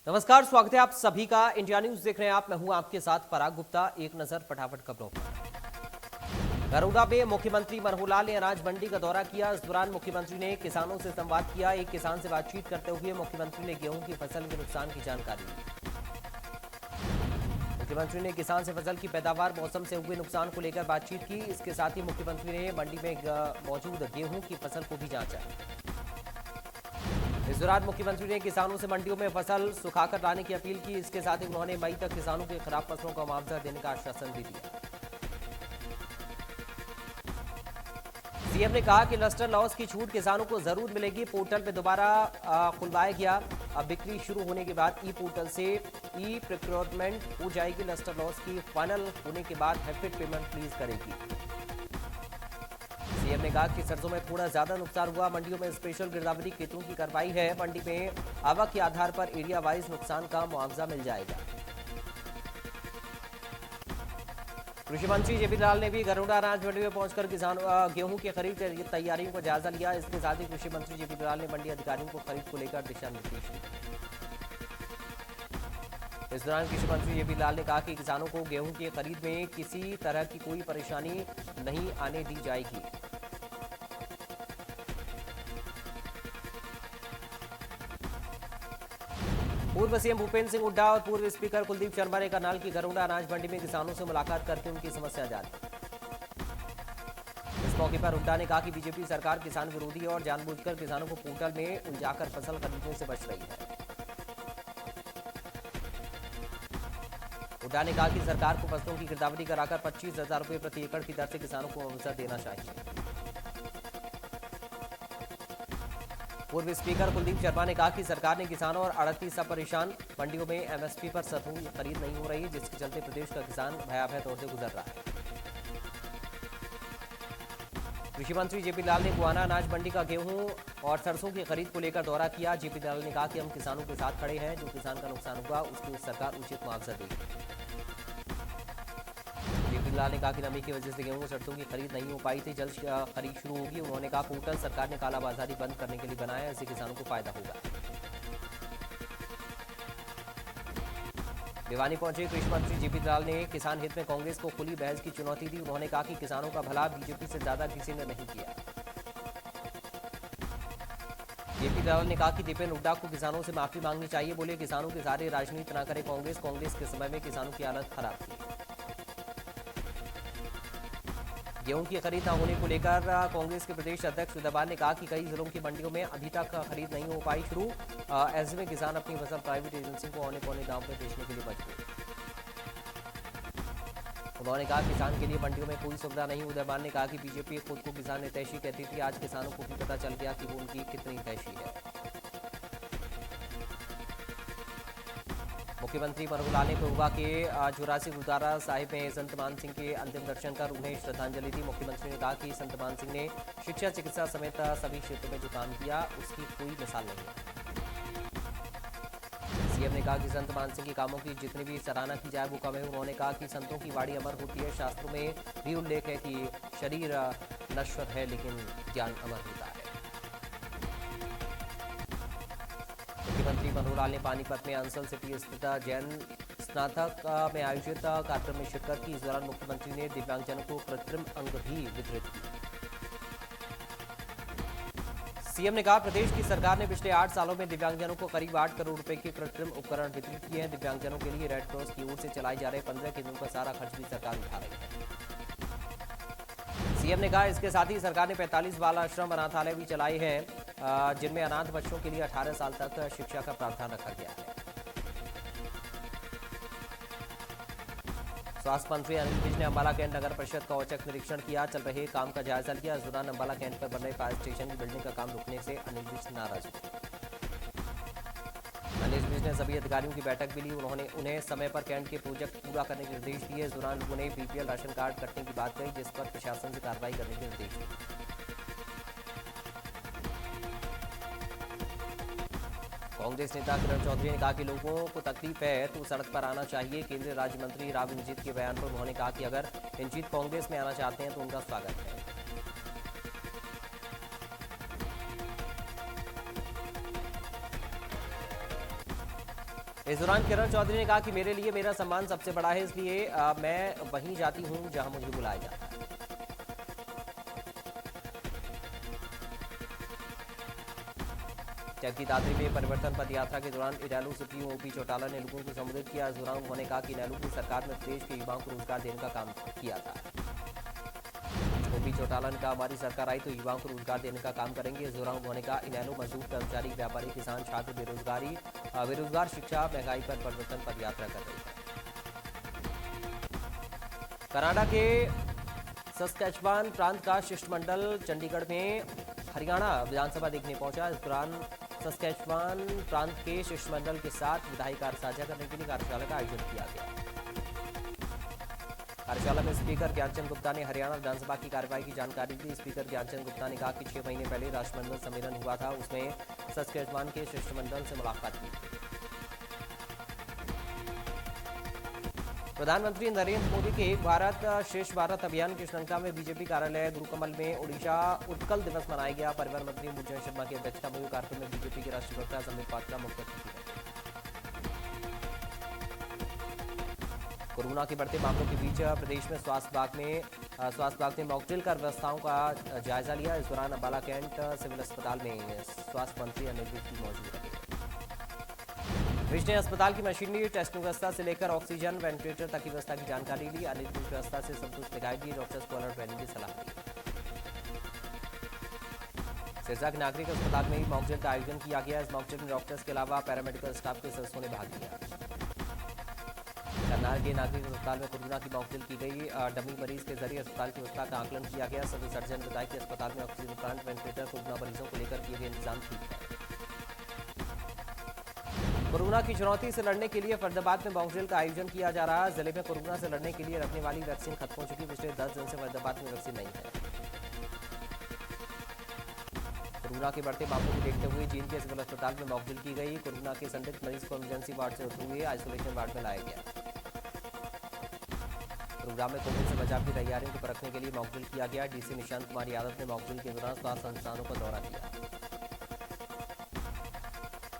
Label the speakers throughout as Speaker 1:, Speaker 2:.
Speaker 1: नमस्कार, स्वागत है आप सभी का। इंडिया न्यूज देख रहे हैं आप। मैं हूं आपके साथ पराग गुप्ता। एक नजर फटाफट खबरों पर। गरुड़ा में मुख्यमंत्री मनोहर लाल ने अनाज मंडी का दौरा किया। इस दौरान मुख्यमंत्री ने किसानों से संवाद किया। एक किसान से बातचीत करते हुए मुख्यमंत्री ने गेहूं की फसल के नुकसान की जानकारी दी। मुख्यमंत्री ने किसान से फसल की पैदावार, मौसम से हुए नुकसान को लेकर बातचीत की। इसके साथ ही मुख्यमंत्री ने मंडी में मौजूद गेहूं की फसल को भी जांचा। इस दौरान मुख्यमंत्री ने किसानों से मंडियों में फसल सुखाकर लाने की अपील की। इसके साथ ही उन्होंने मई तक किसानों के खराब फसलों का मुआवजा देने का आश्वासन भी दिया। सीएम ने कहा कि लस्टर लॉस की छूट किसानों को जरूर मिलेगी। पोर्टल में दोबारा खुलवाया गया। अब बिक्री शुरू होने के बाद ई पोर्टल से ई प्रोक्योरमेंट हो जाएगी। लस्टर लॉस की फाइनल होने के बाद हैफिड पेमेंट प्लीज करेगी। सीएम ने कहा कि सरसों में थोड़ा ज्यादा नुकसान हुआ। मंडियों में स्पेशल गिरदावरी खेतों की कार्रवाई है। मंडी में आवक के आधार पर एरिया वाइज नुकसान का मुआवजा मिल जाएगा। कृषि मंत्री जेपी लाल ने भी गरुड़ा अनाज मंडी में पहुंचकर गेहूं की खरीद तैयारियों का जायजा लिया। इसके साथ ही कृषि मंत्री जेपी लाल ने मंडी अधिकारियों को खरीद को लेकर दिशा निर्देश दिए। इस दौरान कृषि मंत्री जेपी लाल ने कहा कि किसानों को गेहूं की खरीद में किसी तरह की कोई परेशानी नहीं आने दी जाएगी। पूर्व सीएम भूपेंद्र सिंह हुड्डा और पूर्व स्पीकर कुलदीप शर्मा ने करनाल की गरुड़ा अनाज मंडी में किसानों से मुलाकात करके उनकी समस्या जानी। इस मौके पर हुड्डा ने कहा कि बीजेपी सरकार किसान विरोधी है और जानबूझकर किसानों को पोर्टल में उलझाकर फसल खरीदने से बच रही है। हुड्डा ने कहा कि सरकार को फसलों की गिरदावरी कराकर 25,000 रुपये प्रति एकड़ की दर से किसानों को अवसर देना चाहिए। पूर्व स्पीकर कुलदीप शर्मा ने कहा कि सरकार ने किसानों और आड़ती सब परेशान। मंडियों में एमएसपी पर सरसों की खरीद नहीं हो रही है, जिसके चलते प्रदेश का किसान भयावह दौर से गुजर रहा है। कृषि मंत्री जेपी लाल ने गोहाना अनाज मंडी का गेहूं और सरसों की खरीद को लेकर दौरा किया। जेपी लाल ने कहा कि हम किसानों के साथ खड़े हैं। जो किसान का नुकसान हुआ उसकी सरकार उचित मुआवजा देगी। जेपी लाल ने कहा कि नमी की वजह से गेहूं सरसों की खरीद नहीं हो पाई थी, जल्द खरीद शुरू होगी। उन्होंने कहा पोर्टल सरकार ने कालाबाजारी बंद करने के लिए बनाया है, इससे किसानों को फायदा होगा। भिवानी पहुंचे कृषि मंत्री जेपी लाल ने किसान हित में कांग्रेस को खुली बहस की चुनौती दी। उन्होंने कहा कि किसानों का भला बीजेपी से ज्यादा किसी ने नहीं किया। जेपी लाल ने कहा कि दीपेंद्र हुड्डा को किसानों से माफी मांगनी चाहिए। बोले किसानों के सारे राजनीति न करे कांग्रेस के समय में किसानों की हालत खराब थी। गेहूं की खरीद न होने को लेकर कांग्रेस के प्रदेश अध्यक्ष उदयवान ने कहा कि कई जिलों की मंडियों में अभी तक खरीद नहीं हो पाई शुरू। ऐसे में किसान अपनी फसल प्राइवेट एजेंसी को औने पौने दाम पर बेचने के लिए मजबूर। उन्होंने कहा किसान के लिए मंडियों में कोई सुविधा नहीं। उदयवान ने कहा कि बीजेपी खुद को किसान हितैषी कहती थी, आज किसानों को भी पता चल गया कि वो उनकी कितनी हितैषी है। मुख्यमंत्री मनोहर लाल ने कोरबा के चौरासी गुरुद्वारा साहिब में संत मान सिंह के अंतिम दर्शन कर उन्हें श्रद्धांजलि दी। मुख्यमंत्री ने कहा कि संत मान सिंह ने शिक्षा, चिकित्सा समेत सभी क्षेत्रों में जो काम किया उसकी कोई मिसाल नहीं है। सीएम ने कहा कि संत मान सिंह के कामों की जितनी भी सराहना की जाए वो कम है। उन्होंने कहा कि संतों की वाणी अमर होती है। शास्त्रों में भी उल्लेख है कि शरीर नश्वर है लेकिन ज्ञान अमर होता है। मुख्यमंत्री मनोहर लाल ने पानीपत में अंसल सिटी स्थित जैन स्नातक में आयोजित कार्यक्रम में शिरकत की। इस दौरान मुख्यमंत्री ने दिव्यांगजनों को कृत्रिम अंग भी वितरित किए। सीएम ने कहा प्रदेश की सरकार ने पिछले 8 सालों में दिव्यांगजनों को करीब 8 करोड़ रुपए के कृत्रिम उपकरण वितरित किए हैं। दिव्यांगजनों के लिए रेड क्रॉस की ओर से चलाए जा रहे 15 केंद्रों का सारा खर्च भी सरकार उठा रही है। सीएम ने कहा इसके साथ ही सरकार ने 45 बाल आश्रम अनाथालय भी चलाए हैं, जिनमें अनाथ बच्चों के लिए 18 साल तक शिक्षा का प्रावधान रखा गया है। स्वास्थ्य मंत्री अनिल विज ने अंबाला कैंट नगर परिषद का औचक निरीक्षण किया। चल रहे काम का जायजा लिया। इस दौरान अंबाला कैंट पर बन रहे फायर स्टेशन की बिल्डिंग का काम रुकने से अनिल विज नाराज हुए। अनिल विज ने सभी अधिकारियों की बैठक भी ली। उन्होंने उन्हें समय पर कैंट के प्रोजेक्ट पूरा करने के निर्देश दिए। इस दौरान लोगों ने बीपीएल राशन कार्ड कटने की बात कही, जिस पर प्रशासन से कार्रवाई करने के निर्देश दिए। कांग्रेस नेता किरण चौधरी ने कहा कि लोगों को तकलीफ है तो सड़क पर आना चाहिए। केंद्रीय राज्य मंत्री राव इंद्रजीत के बयान पर उन्होंने कहा कि अगर इंद्रजीत कांग्रेस में आना चाहते हैं तो उनका स्वागत है। इस दौरान किरण चौधरी ने कहा कि मेरे लिए मेरा सम्मान सबसे बड़ा है, इसलिए मैं वहीं जाती हूं जहां मुझे बुलाया जाता है। चक्की दादरी में परिवर्तन पद यात्रा के दौरान इनेलो सुप्रीमो ओपी चौटाला ने लोगों को संबोधित किया। इस दौरान उन्होंने कहा कि इनेलो की सरकार में प्रदेश के युवाओं को रोजगार देने का काम किया था। ओपी चौटाला ने कहा हमारी सरकार आई तो युवाओं को रोजगार देने का काम करेंगे। इस दौरान उन्होंने कहा इनेलो मजदूर, कर्मचारी, व्यापारी, किसान, छात्र, बेरोजगार, शिक्षा, महंगाई पर परिवर्तन पद यात्रा कर रही है। कनाडा के सस्कैचवान प्रांत का शिष्टमंडल चंडीगढ़ में हरियाणा विधानसभा देखने पहुंचा। इस दौरान सस्कैचवान प्रांत के शिष्टमंडल के साथ विधायी कार्य साझा करने के लिए कार्यशाला का आयोजन किया गया। कार्यशाला में स्पीकर ज्ञानचंद गुप्ता ने हरियाणा विधानसभा की कार्यवाही की जानकारी दी। स्पीकर ज्ञानचंद गुप्ता ने कहा कि 6 महीने पहले राष्ट्रमंडल सम्मेलन हुआ था, उसमें सस्कैचवान के शिष्टमंडल से मुलाकात की थी। प्रधानमंत्री नरेंद्र मोदी के एक भारत श्रेष्ठ भारत अभियान की श्रृंखला में बीजेपी कार्यालय गुरुकमल में ओडिशा उत्कल दिवस मनाया गया। परिवहन मंत्री मूलचंद शर्मा की अध्यक्षता में हुए कार्यक्रम में बीजेपी के राष्ट्रीय प्रवक्ता संबित पात्रा मुख्य अतिथि रहे। कोरोना के बढ़ते मामलों के बीच प्रदेश में स्वास्थ्य विभाग ने मॉकड्रिल कर व्यवस्थाओं का जायजा लिया। इस दौरान अम्बाला कैंट सिविल अस्पताल में स्वास्थ्य मंत्री अनिल विज मौजूद रहे। विज ने अस्पताल की मशीनरी, टेस्टिंग व्यवस्था से लेकर ऑक्सीजन, वेंटिलेटर तक की व्यवस्था की जानकारी ली। अनिल विज व्यवस्था से संतुष्ट दिखाई दिए। डॉक्टर्स को अलर्ट रहने की सलाह दी। सिरसा के नागरिक अस्पताल में ही मॉकड्रिल का आयोजन किया गया। इस मॉकड्रिल में डॉक्टर्स के अलावा पैरामेडिकल स्टाफ के सदस्यों ने भाग लिया। करनाल के नागरिक अस्पताल में कोरोना की मॉकड्रिल की गई। डमी मरीज के जरिए अस्पताल की व्यवस्था का आकलन किया गया। सिविल सर्जन ने बताया कि अस्पताल में ऑक्सीजन प्लांट, वेंटिलेटर, कोरोना मरीजों को लेकर किए गए इंतजाम ठीक है। कोरोना की चुनौती से लड़ने के लिए फरीदाबाद में मॉकड्रिल का आयोजन किया जा रहा है। जिले में कोरोना से लड़ने के लिए रखने वाली वैक्सीन खत्म हो चुकी। पिछले 10 दिन से फरीदाबाद में वैक्सीन नहीं है। कोरोना के बढ़ते मामलों को देखते हुए जींद के सिविल अस्पताल में मॉकड्रिल की गई। कोरोना के संदिग्ध मरीज को इमरजेंसी वार्ड से होते हुए आइसोलेशन वार्ड में लाया गया। प्रोग्राम में कोविड से बचाव की तैयारियों को परखने के लिए मॉकड्रिल किया गया। डीसी निशांत कुमार यादव ने मॉकड्रिल के दौरान स्वास्थ्य संस्थानों का दौरा किया।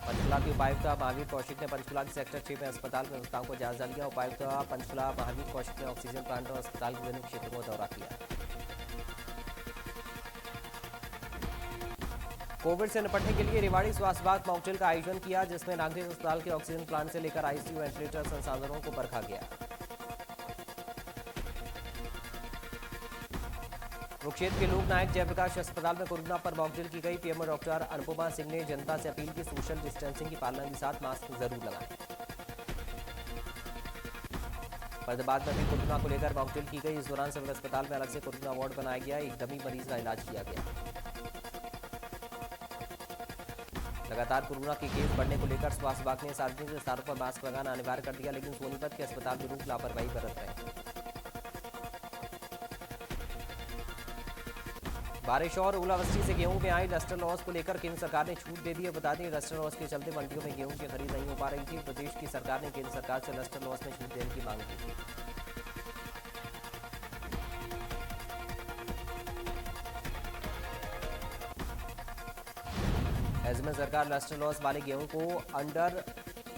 Speaker 1: पंचकुला के उपायुक्त महावीर कौशिक ने पंचकुला के सेक्टर 6 में अस्पताल व्यवस्थाओं को जायजा लिया। उपायुक्त पंचकुला महावीर कौशिक ने ऑक्सीजन प्लांट और अस्पताल के विभिन्न क्षेत्रों का दौरा किया। कोविड से निपटने के लिए रेवाड़ी स्वास्थ्य विभाग मॉकड्रिल का आयोजन किया, जिसमें नागरिक अस्पताल के ऑक्सीजन प्लांट से लेकर आईसीयू, वेंटिलेटर संसाधनों को परखा गया। कुरुक्षेत्र के लोकनायक जयप्रकाश अस्पताल में कोरोना पर मॉकड्रिल की गई। पीएमओ डॉक्टर अनुपमा सिंह ने जनता से अपील की सोशल डिस्टेंसिंग की पालना के साथ मास्क जरूर लगाएं। फरीदाबाद में भी कोरोना को लेकर मॉकड्रिल की गई। इस दौरान सिविल अस्पताल में अलग से कोरोना वार्ड बनाया गया। एक डमी मरीज का इलाज किया गया। लगातार कोरोना के केस बढ़ने को लेकर स्वास्थ्य विभाग ने सार्वजनिक स्थानों पर मास्क लगाना अनिवार्य कर दिया, लेकिन सोनीपत के अस्पताल में लोग लापरवाही बरत रहे हैं। बारिश और ओलावृष्टि से गेहूं में आई लस्टर लॉस को लेकर केंद्र सरकार ने छूट दे दी है। बता दें, लस्टर लॉस के चलते मंडियों में गेहूं की खरीद नहीं हो पा रही थी। प्रदेश की सरकार ने केंद्र सरकार से लस्टर लॉस में छूट देने की मांग की थी। ऐसे में सरकार लस्टर लॉस वाले गेहूं को अंडर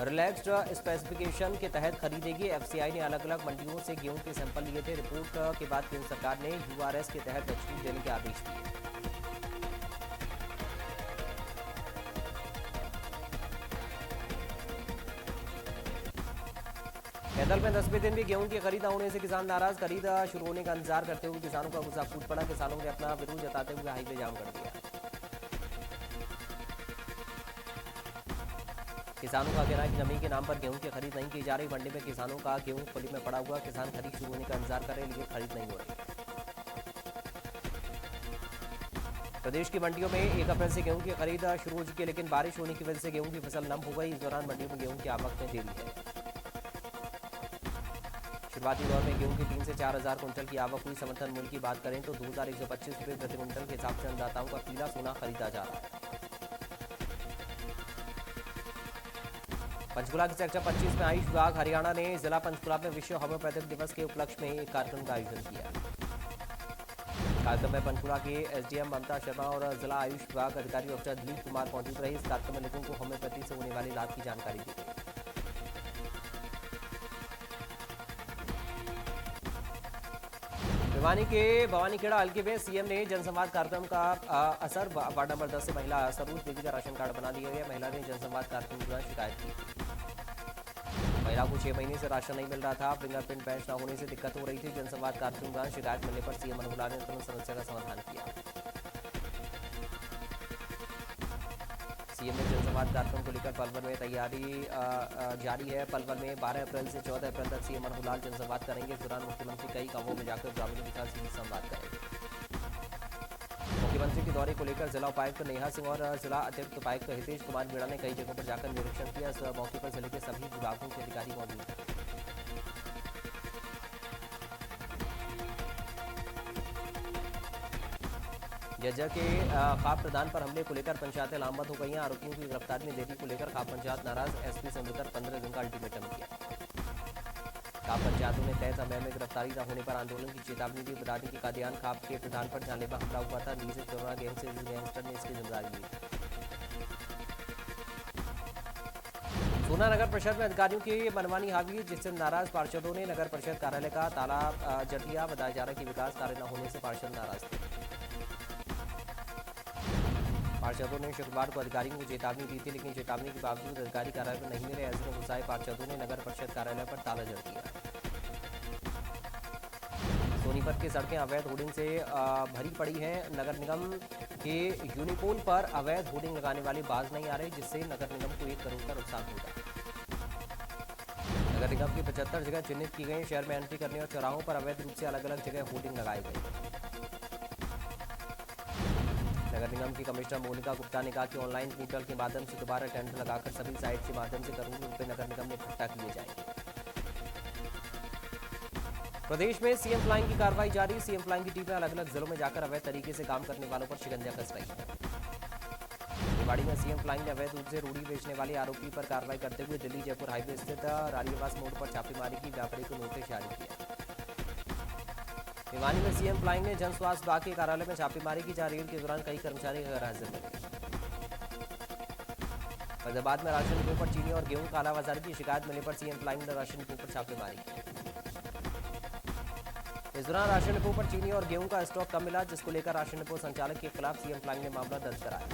Speaker 1: रिलैक्स्ड स्पेसिफिकेशन के तहत खरीदेगी। एफसीआई ने अलग अलग मंडियों से गेहूं के सैंपल लिए थे। रिपोर्ट के बाद केंद्र सरकार ने यूआरएस के तहत छूट देने के आदेश दिए। कैथल में 10वें दिन भी गेहूं की खरीद न होने से किसान नाराज। खरीद शुरू होने का इंतजार करते हुए किसानों का गुस्सा फूट पड़ा। किसानों ने अपना विरोध जताते हुए हाईवे जाम कर दिया। किसानों का कहना है कि नमी के नाम पर गेहूं की खरीद नहीं की जा रही। मंडी में किसानों का गेहूं खुली में पड़ा हुआ। किसान खरीद शुरू होने का इंतजार कर रहे हैं, लेकिन खरीद नहीं हो रही। प्रदेश की मंडियों में 1 अप्रैल से गेहूं की खरीद शुरू हो चुकी है, लेकिन बारिश होने की वजह से गेहूं की फसल नम हो गई। इस दौरान मंडियों में गेहूं की आवक में देरी है। शुरुआती दौर में गेहूं की 3 से 4 हजार कुंटल की आवक हुई। समर्थन मूल्य की बात करें तो 2125 रुपये प्रति कुंटल के हिसाब से अन्नदाताओं का पीला सोना खरीदा जा रहा है। पंचकुला के सेक्टर 25 में आयुष विभाग हरियाणा ने जिला पंचकुला में विश्व होम्योपैथिक दिवस के उपलक्ष्य में एक कार्यक्रम का आयोजन किया। कार्यक्रम में पंचकुला के एसडीएम ममता शर्मा और जिला आयुष विभाग अधिकारी डॉक्टर दिलीप कुमार मौजूद रहे। इस कार्यक्रम में लोगों को होम्योपैथी से होने वाले लाभ की जानकारी दी गई। भिवानी के भवानीखेड़ा हल्के में सीएम ने जनसंवाद कार्यक्रम का असर। वार्ड नंबर 10 से महिला सरोज देवी का राशन कार्ड बना दिया गया। महिला ने जनसंवाद कार्यक्रम के दौरान शिकायत की। महिला को 6 महीने से राशन नहीं मिल रहा था। फिंगरप्रिंट बैच न होने से दिक्कत हो रही थी। जनसंवाद कार्यक्रम के दौरान शिकायत मिलने पर सीएम मनोहर लाल ने तुरंत समस्या का समाधान किया। सीएम ने जनसंवाद कार्यक्रम को लेकर पलवल में तैयारी जारी है। पलवल में 12 अप्रैल से 14 अप्रैल तक सीएम मनोहर लाल जनसंवाद करेंगे। इस दौरान मुख्यमंत्री कई गांवों में जाकर ग्रामीणों के साथ सीधे संवाद करेंगे। मुख्यमंत्री के दौरे को लेकर जिला उपायुक्त नेहा सिंह और जिला अतिरिक्त उपायुक्त हितेश कुमार मीणा ने कई जगहों पर जाकर निरीक्षण किया। इस मौके पर जिले के सभी विभागों के अधिकारी मौजूद थे। जज्जर के खाप प्रधान पर हमले को लेकर पंचायतें लामबंद हो गई हैं। आरोपियों की गिरफ्तारी में देरी को लेकर खाप पंचायत नाराज। एसपी से मिलकर 15 दिन का अल्टीमेटम किया। खाप पंचायतों ने तय समय में गिरफ्तारी न होने पर आंदोलन की चेतावनी दी। बता दें कि कादियान खाप के प्रधान पर जानलेवा हमला हुआ था। नीचे चौरा गैंग से गैंगस्टर ने इसकी जिम्मेदारी ली। सोना नगर परिषद में अधिकारियों की मनमानी हावी, जिससे नाराज पार्षदों ने नगर परिषद कार्यालय का ताला जड़ दिया। बताया जा रहा है कि विकास कार्य न होने से पार्षद नाराज थे। पार्षदों ने शुक्रवार को अधिकारियों को चेतावनी दी थी, लेकिन चेतावनी के बावजूद अधिकारी कार्यालय में नहीं मिले। ऐसे में गुस्साए पार्षदों ने नगर परिषद कार्यालय पर ताला जड़ दिया। सोनीपत की सड़कें अवैध होर्डिंग से भरी पड़ी हैं। नगर निगम के यूनिकोन पर अवैध होर्डिंग लगाने वाले बाज नहीं आ रहे, जिससे नगर निगम को 1 करोड़ का नुकसान होगा। नगर निगम की 75 जगह चिन्हित की गई। शहर में एंट्री करने और चौराहों पर अवैध रूप से अलग अलग जगह होर्डिंग लगाई गई। नगर निगम की कमिश्नर मोनिका गुप्ता ने कहा कि ऑनलाइन पोर्टल के माध्यम से दोबारा टेंडर लगाकर सभी साइट के माध्यम से करोड़ों रुपए नगर निगम में इकट्ठा किए जाएंगे। प्रदेश में सीएम फ्लाइंग की कार्रवाई जारी। सीएम फ्लाइंग की टीमें अलग अलग जिलों में जाकर अवैध तरीके से काम करने वालों पर शिकंजा कस रही है। रेवाड़ी में सीएम फ्लाइंग ने अवैध रूप से रूढ़ी बेचने वाले आरोपी पर कार्रवाई करते हुए दिल्ली जयपुर हाईवे स्थित रानीवास मोड़ पर छापेमारी की। व्यापारी को नोटिस जारी किया। भिवानी में सीएम फ्लाइंग ने जन स्वास्थ्य विभाग के कार्यालय में छापेमारी की। जहां रेड के दौरान कई कर्मचारी गैर हाजिर रहे। फैजाबाद में राशन डिपो पर चीनी और गेहूं कालाबाजारी की शिकायत मिलने पर सीएम फ्लाइंग ने राशन डिपो पर छापेमारी की। इस दौरान राशन डिपो पर चीनी और गेहूं का स्टॉक कम मिला, जिसको लेकर राशन डिपो संचालक के खिलाफ सीएम फ्लाइंग ने मामला दर्ज कराया।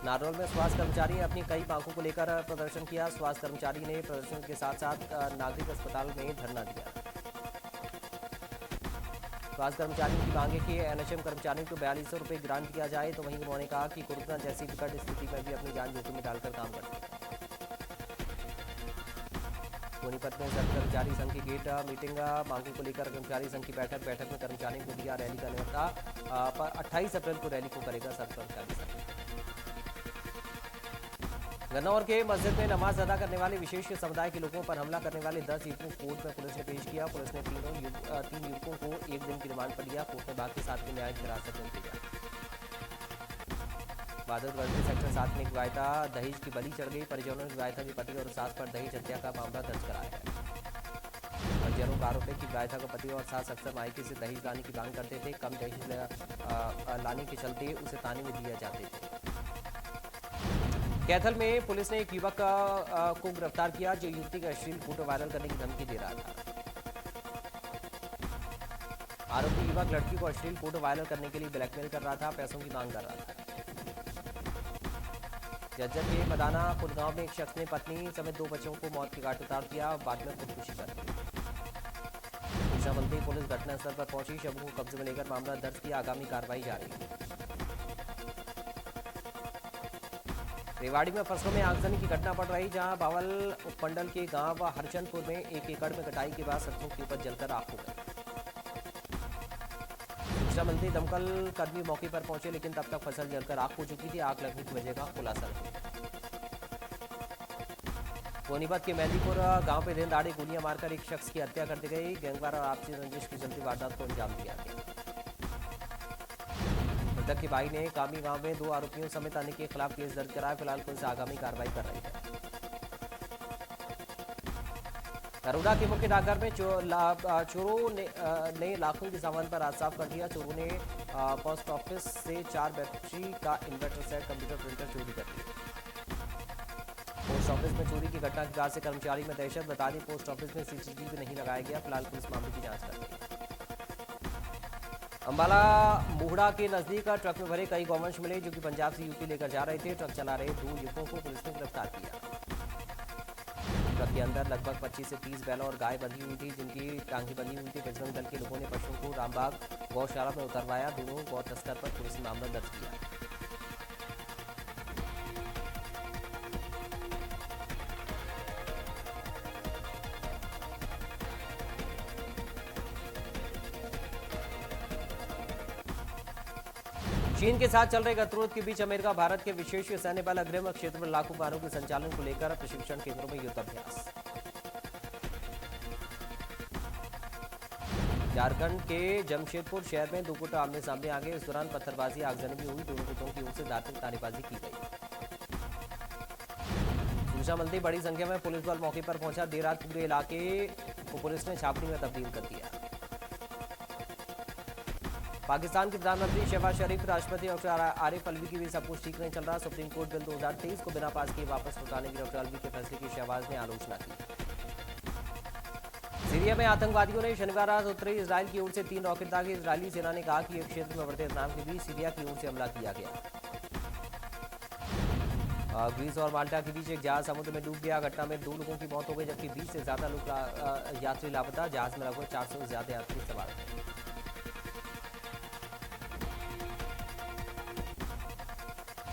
Speaker 1: नारनौल में स्वास्थ्य कर्मचारी ने अपनी कई मांगों को लेकर प्रदर्शन किया। स्वास्थ्य कर्मचारी ने प्रदर्शन के साथ साथ नागरिक अस्पताल में धरना दिया। स्वास्थ्य कर्मचारियों की मांग है कि एनएचएम कर्मचारियों को 4200 रुपये ग्रांट किया जाए। तो वहीं उन्होंने कहा कि कोरोना जैसी विकट स्थिति में भी अपनी जान जोखिम में डालकर काम करते हैं। सोनीपत में सर्व कर्मचारी संघ की गेट मीटिंग मांगों को लेकर कर्मचारी संघ की बैठक में कर्मचारियों को दिया रैली का न्योता। पर 28 अप्रैल को रैली को करेगा सर्व कर्मचारी संघ। गन्नौर के मस्जिद में नमाज अदा करने वाले विशेष समुदाय के लोगों पर हमला करने वाले 10 युवकों को कोर्ट में पुलिस ने पेश किया। पुलिस ने 3 युवकों को 1 दिन की रिमांड पर लिया। कोर्ट ने बाकी 7 को न्यायिक हिरासत में भेजा। बादलगंज सेक्टर 7 में एक विवाहिता दहेज की बलि चढ़ गई। परिजनों ने विवाहिता के पति और सास पर दहेज हत्या का मामला दर्ज कराया है। परिजनों का आरोप है कि विवाहिता का पति और सास अक्सर मायके से दहेज लाने की मांग करते थे। कम दहेज लाने के चलते उसे ताने में दिए जाते थे। कैथल में पुलिस ने एक युवक को गिरफ्तार किया, जो युवती का अश्लील फोटो वायरल करने की धमकी दे रहा था। आरोपी युवक लड़की को अश्लील फोटो वायरल करने के लिए ब्लैकमेल कर रहा था, पैसों की मांग कर रहा था। जज्जर के मदाना खुदगांव में एक शख्स ने पत्नी समेत 2 बच्चों को मौत के घाट उतार दिया। बाद में खुदकुशी कर दी। सूचना मिलते ही पुलिस घटनास्थल पर पहुंची। शवों को कब्जे में लेकर मामला दर्ज किया। आगामी कार्रवाई जारी है। रेवाड़ी में फसलों में आगजनी की घटना बढ़ रही, जहां बावल उपमंडल के गांव हरचंदपुर में 1 एकड़ में कटाई के बाद सरसों की उपज जलकर आग हो गई। सूचना मिलते दमकल कर्मी मौके पर पहुंचे, लेकिन तब तक फसल जलकर आग हो चुकी थी। आग लगने की वजह का खुलासा नहीं। सोनीपत के मेहंदीपुर गांव पे दिन दहाड़े गोलियां मारकर एक शख्स की हत्या कर दी गई। गैंगवार और आपसी रंजिश की चलती वारदात को अंजाम दिया गया। मृतक के भाई ने कामी गांव में 2 आरोपियों समेत अन्य के खिलाफ केस दर्ज कराया। फिलहाल पुलिस आगामी कार्रवाई कर रही है। नरोडा के मुख्य डाकघर में चोरों ने लाखों के सामान पर हाथ साफ कर दिया। चोरों ने पोस्ट ऑफिस से 4 बैटरी का इन्वर्टर सेट, कंप्यूटर प्रिंटर चोरी कर लिया। पोस्ट पोस्ट ऑफिस में चोरी की घटना के बाद से कर्मचारी में दहशत। बता दें पोस्ट ऑफिस में सीसीटीवी नहीं लगाया गया। फिलहाल पुलिस मामले की जांच कर रही है। अंबाला मोहड़ा के नजदीक ट्रक में भरे कई गौवंश मिले जो कि पंजाब से यूपी लेकर जा रहे थे। ट्रक चला रहे 2 युवकों को पुलिस ने गिरफ्तार किया। ट्रक के अंदर लगभग 25 से 30 बैल और गाय बंधी हुई थी जिनकी टांगी बंधी हुई थी। बजरंग दल के लोगों ने पशुओं को रामबाग गौशाला में उतरवाया। दोनों गौ तस्कर पर पुलिस ने मामला दर्ज किया। चीन के साथ चल रहे गतिरोध के बीच अमेरिका भारत के विशेष सैन्य बल अग्रिम क्षेत्र में लाखों वाहनों के संचालन को लेकर प्रशिक्षण केंद्रों में युद्धाभ्यास। झारखंड के जमशेदपुर शहर में 2 गुट आमने सामने आ गए। इस दौरान पत्थरबाजी आगजनी भी हुई। दोनों गुटों की ओर से धार्मिक नारेबाजी की गई। सूचना मिलती बड़ी संख्या में पुलिस बल मौके पर पहुंचा। देर रात पूरे इलाके को पुलिस ने छावनी में तब्दील कर दिया। पाकिस्तान के प्रधानमंत्री शहबाज शरीफ, राष्ट्रपति डॉक्टर आरिफ अलवी की भी सब कुछ ठीक नहीं चल रहा। सुप्रीम कोर्ट बिल 2023 को बिना पास किए वापस लौटाने की डॉक्टर अलवी के फैसले की शहबाज ने आलोचना की। सीरिया में आतंकवादियों ने शनिवार रात उत्तरी इजराइल की ओर से 3 रॉकेट दागे। इजरायली सेना ने कहा कि एक क्षेत्र में बढ़ते तनाव के बीच सीरिया की ओर से हमला किया गया। ग्रीस और माल्टा के बीच एक जहाज समुद्र में डूब गया। घटना में 2 लोगों की मौत हो गई जबकि 20 से ज्यादा लोग यात्री लापता। जहाज में लगभग 400 से ज्यादा यात्री सवार थे।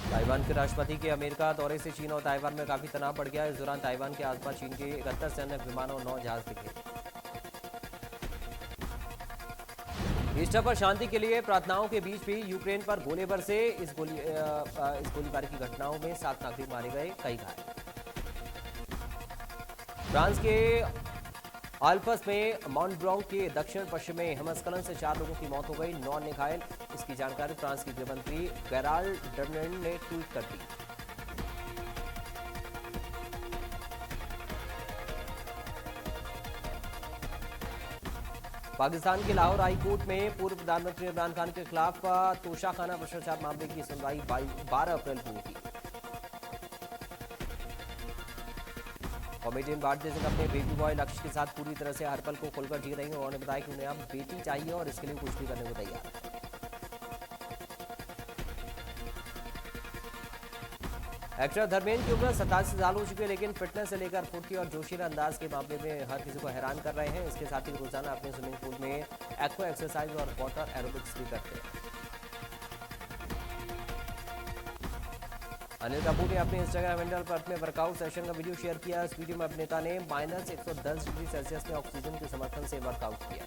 Speaker 1: ताइवान के राष्ट्रपति के अमेरिका दौरे से चीन और ताइवान में काफी तनाव बढ़ गया। इस दौरान ताइवान के आसपास चीन के 71 सैन्य विमान और 9 जहाज दिखे। ईस्टर पर शांति के लिए प्रार्थनाओं के बीच भी यूक्रेन पर गोले बरसे। इस गोलीबारी की घटनाओं में 7 नागरिक मारे गए, कई घायल। फ्रांस के आल्प्स में माउंट ब्लॉन्क के दक्षिण पश्चिम में हिमस्खलन से 4 लोगों की मौत हो गई, 9 अन्य घायल। इसकी जानकारी फ्रांस के गृहमंत्री गेराल्ड डर्मेन ने ट्वीट कर दी। पाकिस्तान के लाहौर हाई कोर्ट में पूर्व प्रधानमंत्री इमरान खान के खिलाफ तोशाखाना भ्रष्टाचार मामले की सुनवाई 12 अप्रैल को होगी। कॉमेडियन भारती सिंह अपने बेबी बॉय लक्ष्य के साथ पूरी तरह से हर पल को खुलकर जी रही हैं। उन्होंने बताया कि उन्हें अब बेटी चाहिए और इसके लिए कुछ भी करने को तैयार है। एक्टर धर्मेंद्र की उम्र 87 साल हो चुकी है लेकिन फिटनेस से लेकर फुर्ती और जोशीला अंदाज के मामले में हर किसी को हैरान कर रहे हैं। इसके साथ ही रोजाना अपने स्विमिंग पूल में एक्वा एक्सरसाइज और वाटर एरोबिक्स भी करते हैं। अनिल कपूर ने अपने इंस्टाग्राम हैंडल पर अपने वर्कआउट सेशन का वीडियो शेयर किया। इस वीडियो में अभिनेता ने -110 डिग्री सेल्सियस में ऑक्सीजन के समर्थन से वर्कआउट किया।